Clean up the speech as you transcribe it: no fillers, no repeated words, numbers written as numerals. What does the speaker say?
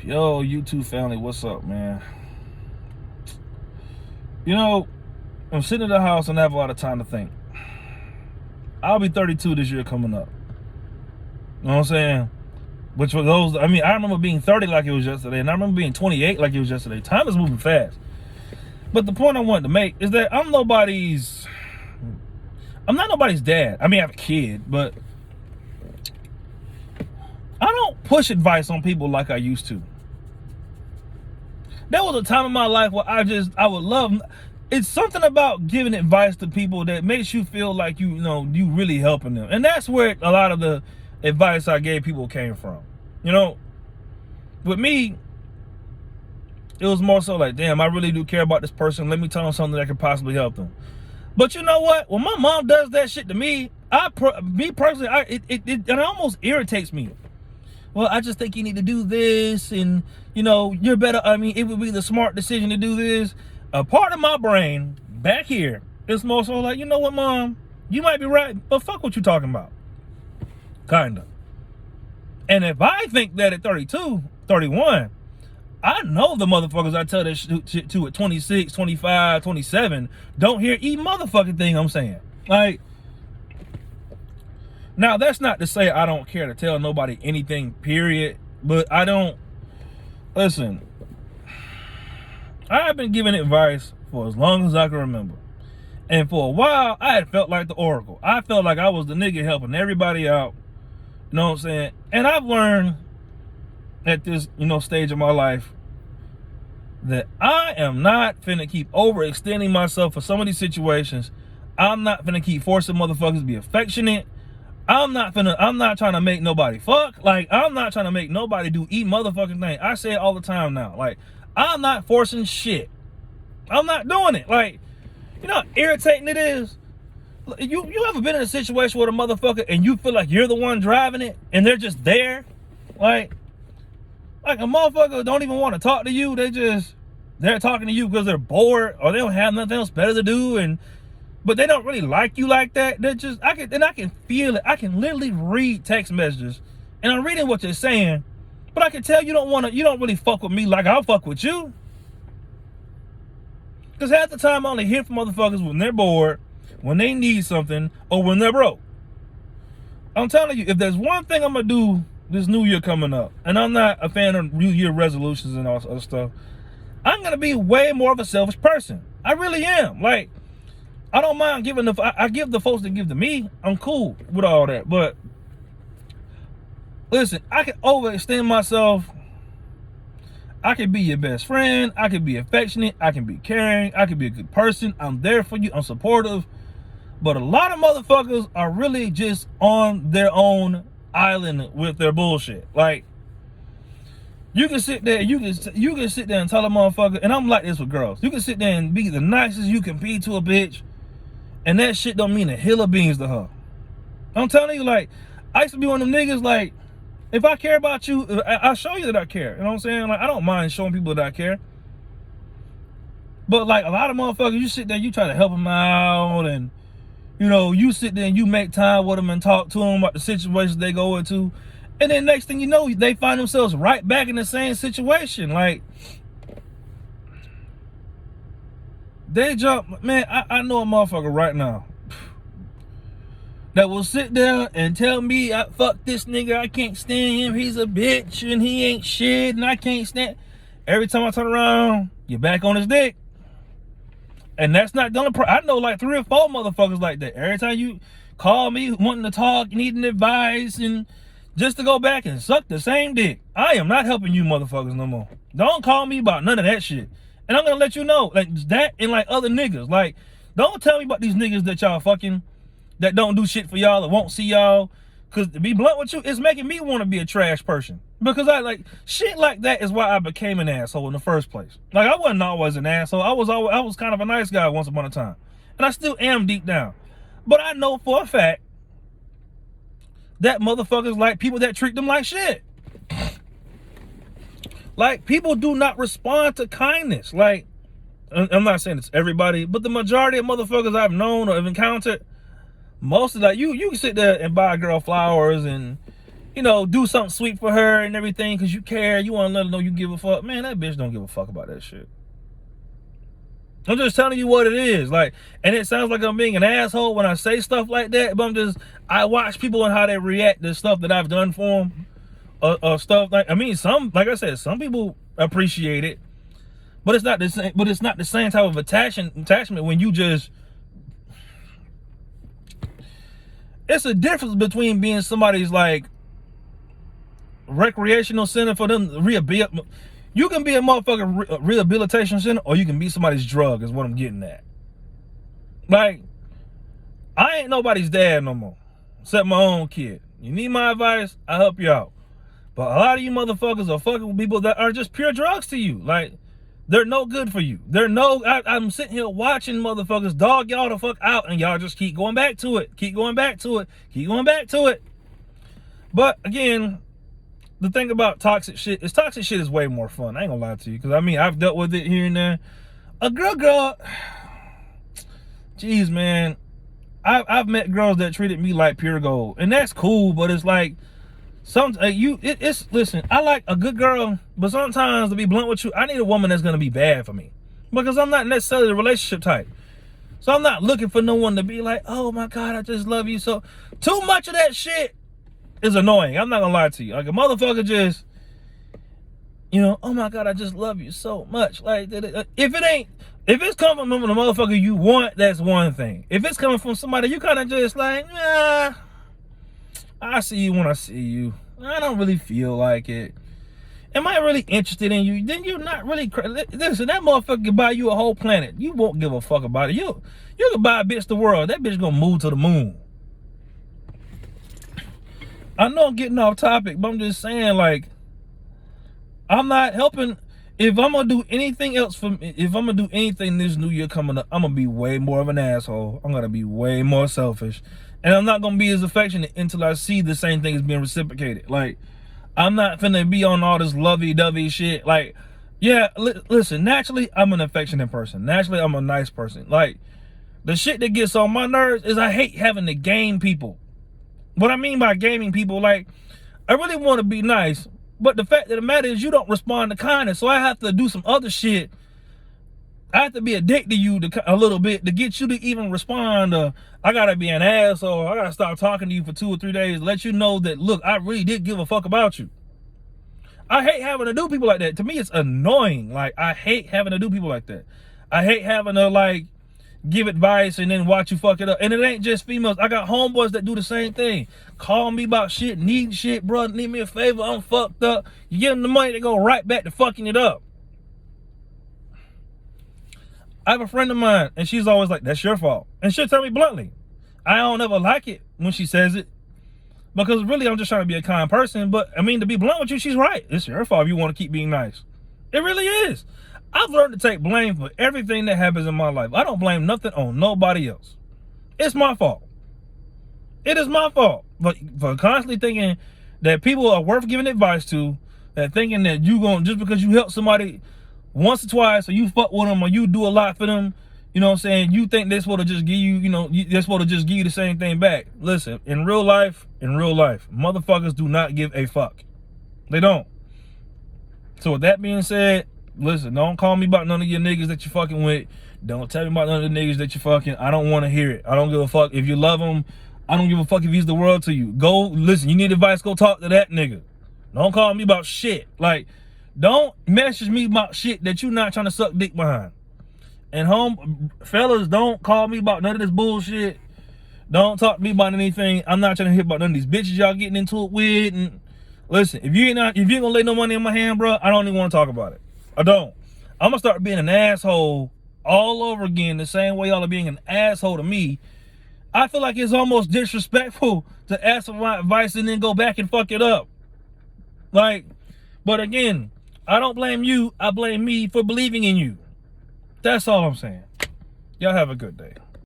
Yo, YouTube family, what's up, man? You know, I'm sitting in the house and I have a lot of time to think. I'll be 32 this year coming up. You know what I'm saying? Which for those, I remember being 30 like it was yesterday, and I remember being 28 like it was yesterday. Time is moving fast. But the point I wanted to make is that I'm not nobody's dad. I have a kid, but I don't push advice on people like I used to. There was a time in my life where I would love. It's something about giving advice to people that makes you feel like you really helping them, and that's where a lot of the advice I gave people came from. With me, it was more so like, damn, I really do care about this person. Let me tell them something that could possibly help them. But you know what? When my mom does that shit to me, it almost irritates me. Well, I just think you need to do this, and you're better. It would be the smart decision to do this. A part of my brain back here is more so like, you know what, Mom, you might be right, but fuck what you talking about. Kinda. And if I think that at 32, 31, I know the motherfuckers I tell that shit to at 26, 25, 27 don't hear e motherfucking thing I'm saying. Like, now that's not to say I don't care to tell nobody anything, period. But I don't, listen, I've been giving advice for as long as I can remember. And for a while, I had felt like the Oracle. I felt like I was the nigga helping everybody out. You know what I'm saying? And I've learned at this, stage of my life that I am not finna keep overextending myself for some of these situations. I'm not finna keep forcing motherfuckers to be affectionate. I'm not trying to make nobody fuck. Like, I'm not trying to make nobody do motherfucking thing. I say it all the time now. Like, I'm not forcing shit. I'm not doing it. Like, you know how irritating it is? You ever been in a situation with a motherfucker and you feel like you're the one driving it and they're just there? Like a motherfucker don't even want to talk to you. They're talking to you because they're bored or they don't have nothing else better to do, but they don't really like you like that. I can feel it. I can literally read text messages and I'm reading what they're saying, but I can tell you don't really fuck with me like I'll fuck with you. Because half the time I only hear from motherfuckers when they're bored, when they need something, or when they're broke. I'm telling you, if there's one thing I'm going to do this new year coming up, and I'm not a fan of New Year resolutions and all this other stuff, I'm going to be way more of a selfish person. I really am. Like, I don't mind giving I give the folks that give to me. I'm cool with all that. But listen, I can overextend myself. I can be your best friend. I can be affectionate. I can be caring. I can be a good person. I'm there for you. I'm supportive. But a lot of motherfuckers are really just on their own island with their bullshit. Like, you can sit there, you can sit there and tell a motherfucker, and I'm like this with girls. You can sit there and be the nicest you can be to a bitch, and that shit don't mean a hill of beans to her. I'm telling you, like, I used to be one of them niggas, like, if I care about you, I'll show you that I care. You know what I'm saying? Like, I don't mind showing people that I care. But, like, a lot of motherfuckers, you sit there, you try to help them out, and, you sit there and you make time with them and talk to them about the situations they go into. And then next thing you know, they find themselves right back in the same situation. Like, they jump, man, I know a motherfucker right now that will sit there and tell me, fuck this nigga, I can't stand him, he's a bitch, and he ain't shit, and I can't stand. Every time I turn around, you're back on his dick. And that's not the only I know like 3 or 4 motherfuckers like that. Every time you call me wanting to talk, needing advice, and just to go back and suck the same dick. I am not helping you motherfuckers no more. Don't call me about none of that shit. And I'm gonna let you know, like, that and like other niggas. Like, don't tell me about these niggas that y'all fucking, that don't do shit for y'all or won't see y'all. Cause to be blunt with you, it's making me want to be a trash person. Because I like shit like that is why I became an asshole in the first place. Like, I wasn't always an asshole. I was kind of a nice guy once upon a time. And I still am deep down. But I know for a fact that motherfuckers like people that treat them like shit. Like, people do not respond to kindness. Like, I'm not saying it's everybody, but the majority of motherfuckers I've known or have encountered, most of that, you can sit there and buy a girl flowers and you know, do something sweet for her and everything because you care, you want to let her know you give a fuck. Man, that bitch don't give a fuck about that shit. I'm just telling you what it is. Like, and it sounds like I'm being an asshole when I say stuff like that, but I watch people and how they react to stuff that I've done for them. Stuff like, I mean, like I said, some people appreciate it, but it's not the same. But it's not the same type of attachment when you just. It's a difference between being somebody's like recreational center for them rehabilitate. You can be a motherfucking rehabilitation center, or you can be somebody's drug. Is what I'm getting at. Like, I ain't nobody's dad no more, except my own kid. You need my advice, I help you out. But a lot of you motherfuckers are fucking with people that are just pure drugs to you. Like, they're no good for you. I'm sitting here watching motherfuckers dog y'all the fuck out, and y'all just keep going back to it. Keep going back to it. Keep going back to it. But again, the thing about toxic shit is way more fun. I ain't gonna lie to you. Because, I mean, I've dealt with it here and there. A girl, jeez, man. I've met girls that treated me like pure gold. And that's cool, but it's like, listen, I like a good girl, but sometimes, to be blunt with you, I need a woman that's gonna be bad for me, because I'm not necessarily the relationship type. So I'm not looking for no one to be like, oh my God, I just love you. So too much of that shit is annoying. I'm not gonna lie to you. Like, a motherfucker just, you know, oh my God, I just love you so much. Like, if it's coming from the motherfucker you want, that's one thing. If it's coming from somebody you kind of just like, nah, I see you when I see you. I don't really feel like it. Am I really interested in you? Then you're not really. Listen, that motherfucker can buy you a whole planet. You won't give a fuck about it. You can buy a bitch the world. That bitch gonna move to the moon. I know I'm getting off topic, but I'm just saying, like, I'm not helping. If I'm gonna do anything else if I'm gonna do anything this new year coming up, I'm gonna be way more of an asshole. I'm gonna be way more selfish. And I'm not gonna be as affectionate until I see the same thing is being reciprocated. Like, I'm not finna be on all this lovey-dovey shit. Like, yeah, listen, naturally, I'm an affectionate person. Naturally, I'm a nice person. Like, the shit that gets on my nerves is I hate having to game people. What I mean by gaming people, like, I really want to be nice, but the fact of the matter is you don't respond to kindness, so I have to do some other shit. I have to be addicted to you a little bit to get you to even respond. I gotta be an asshole. I gotta stop talking to you for 2 or 3 days, let you know that, look, I really did give a fuck about you. I hate having to do people like that. To me, it's annoying. Like, I hate having to do people like that. I hate having to, like, give advice and then watch you fuck it up. And it ain't just females. I got homeboys that do the same thing. Call me about shit, need shit, bro, need me a favor, I'm fucked up. You give them the money, they go right back to fucking it up. I have a friend of mine, and she's always like, that's your fault. And she'll tell me bluntly. I don't ever like it when she says it, because really I'm just trying to be a kind person. But, I mean, to be blunt with you, she's right. It's your fault if you want to keep being nice. It really is. I've learned to take blame for everything that happens in my life. I don't blame nothing on nobody else. It's my fault. It is my fault. But for constantly thinking that people are worth giving advice to, that thinking that just because you help somebody once or twice, or you fuck with them, or you do a lot for them, you know what I'm saying, you think they're supposed to just give you, they're supposed to just give you the same thing back. Listen, in real life, motherfuckers do not give a fuck. They don't. So with that being said, listen, don't call me about none of your niggas that you fucking with. Don't tell me about none of the niggas that you fucking. I don't want to hear it. I don't give a fuck. If you love him, I don't give a fuck if he's the world to you. Go, listen, you need advice, go talk to that nigga. Don't call me about shit. Like, don't message me about shit that you not trying to suck dick behind. And fellas, don't call me about none of this bullshit. Don't talk to me about anything. I'm not trying to hear about none of these bitches y'all getting into it with. And listen, if you ain't gonna lay no money in my hand, bro, I don't even want to talk about it. I don't. I'm gonna start being an asshole all over again, the same way y'all are being an asshole to me. I feel like it's almost disrespectful to ask for my advice and then go back and fuck it up. Like, but again, I don't blame you. I blame me for believing in you. That's all I'm saying. Y'all have a good day.